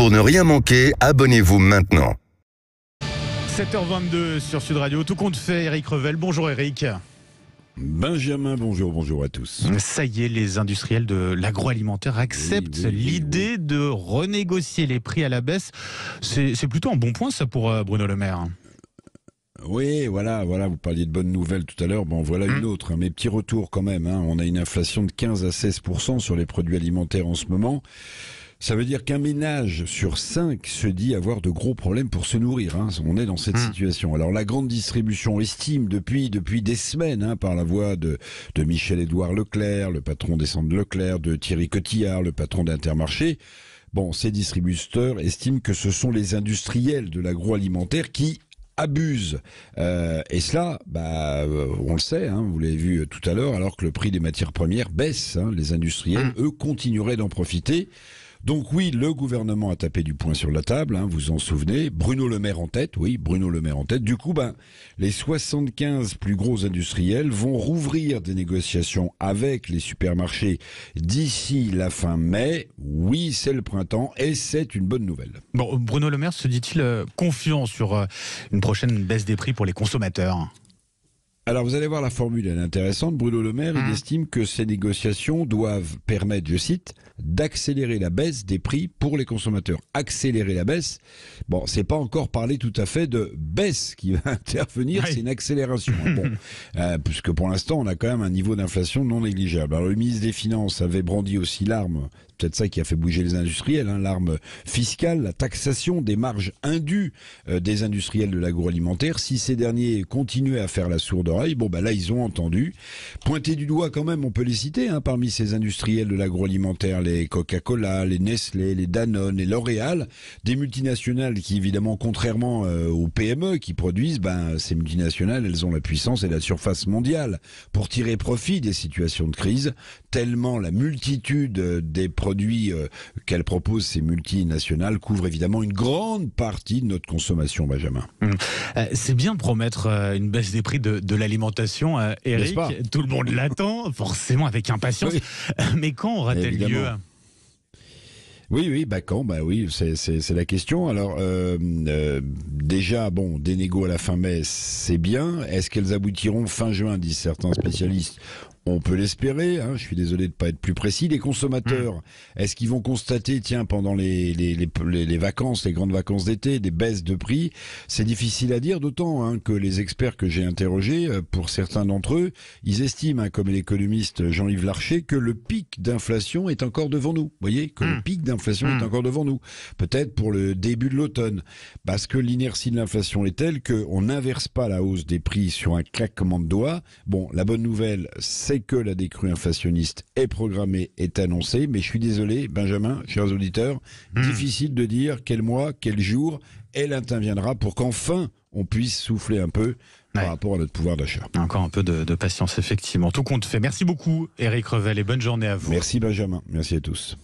Pour ne rien manquer, abonnez-vous maintenant. 7h22 sur Sud Radio. Tout compte fait, Eric Revel. Bonjour Eric. Benjamin, bonjour à tous. Ça y est, les industriels de l'agroalimentaire acceptent l'idée de renégocier les prix à la baisse. C'est plutôt un bon point ça pour Bruno Le Maire. Oui, voilà, vous parliez de bonnes nouvelles tout à l'heure, bon voilà une autre, mais petit retour quand même, on a une inflation de 15 à 16% sur les produits alimentaires en ce moment. Ça veut dire qu'un ménage sur 5 se dit avoir de gros problèmes pour se nourrir. On est dans cette situation. Alors la grande distribution estime depuis des semaines, par la voix de Michel-Édouard Leclerc, le patron des centres Leclerc, de Thierry Cotillard, le patron d'Intermarché. Bon, ces distributeurs estiment que ce sont les industriels de l'agroalimentaire qui abusent. Et cela, on le sait, vous l'avez vu tout à l'heure, alors que le prix des matières premières baisse. Les industriels, eux, continueraient d'en profiter. Donc oui, le gouvernement a tapé du poing sur la table, vous en souvenez. Bruno Le Maire en tête, Du coup, les 75 plus gros industriels vont rouvrir des négociations avec les supermarchés d'ici la fin mai. Oui, c'est le printemps et c'est une bonne nouvelle. Bon, Bruno Le Maire se dit-il confiant sur une prochaine baisse des prix pour les consommateurs ? Alors vous allez voir, la formule elle est intéressante. Bruno Le Maire, il estime que ces négociations doivent permettre, je cite, d'accélérer la baisse des prix pour les consommateurs. Accélérer la baisse, c'est pas encore parler tout à fait de baisse qui va intervenir, c'est une accélération. Puisque pour l'instant, on a quand même un niveau d'inflation non négligeable. Alors le ministre des Finances avait brandi aussi l'arme, peut-être ça qui a fait bouger les industriels, l'arme fiscale, la taxation des marges indues des industriels de l'agroalimentaire. Si ces derniers continuaient à faire la sourde oreille, là ils ont entendu. Pointer du doigt quand même, on peut les citer, parmi ces industriels de l'agroalimentaire, les Coca-Cola, les Nestlé, les Danone, les L'Oréal, des multinationales qui évidemment, contrairement aux PME qui produisent, ces multinationales, elles ont la puissance et la surface mondiale pour tirer profit des situations de crise, tellement la multitude des produits qu'elles proposent, ces multinationales, couvre évidemment une grande partie de notre consommation, Benjamin. C'est bien de promettre une baisse des prix de l'alimentation, Eric. Tout le monde l'attend, forcément avec impatience. Oui. Mais quand aura-t-elle lieu ? Oui, quand ? Oui, c'est la question. Alors, déjà, des négos à la fin mai, c'est bien. Est-ce qu'elles aboutiront fin juin, disent certains spécialistes ? On peut l'espérer, je suis désolé de ne pas être plus précis. Les consommateurs, est-ce qu'ils vont constater, pendant les vacances, les grandes vacances d'été, des baisses de prix ? C'est difficile à dire, d'autant que les experts que j'ai interrogés, pour certains d'entre eux, ils estiment, comme l'économiste Jean-Yves Larcher, que le pic d'inflation est encore devant nous. Vous voyez, que le pic d'inflation est encore devant nous. Peut-être pour le début de l'automne. Parce que l'inertie de l'inflation est telle qu'on n'inverse pas la hausse des prix sur un claquement de doigts. La bonne nouvelle, c'est que la décrue inflationniste est programmée, est annoncée, mais je suis désolé, Benjamin, chers auditeurs, difficile de dire quel mois, quel jour elle interviendra pour qu'enfin on puisse souffler un peu par rapport à notre pouvoir d'achat. Encore un peu de patience, effectivement. Tout compte fait. Merci beaucoup, Eric Revel, et bonne journée à vous. Merci, Benjamin. Merci à tous.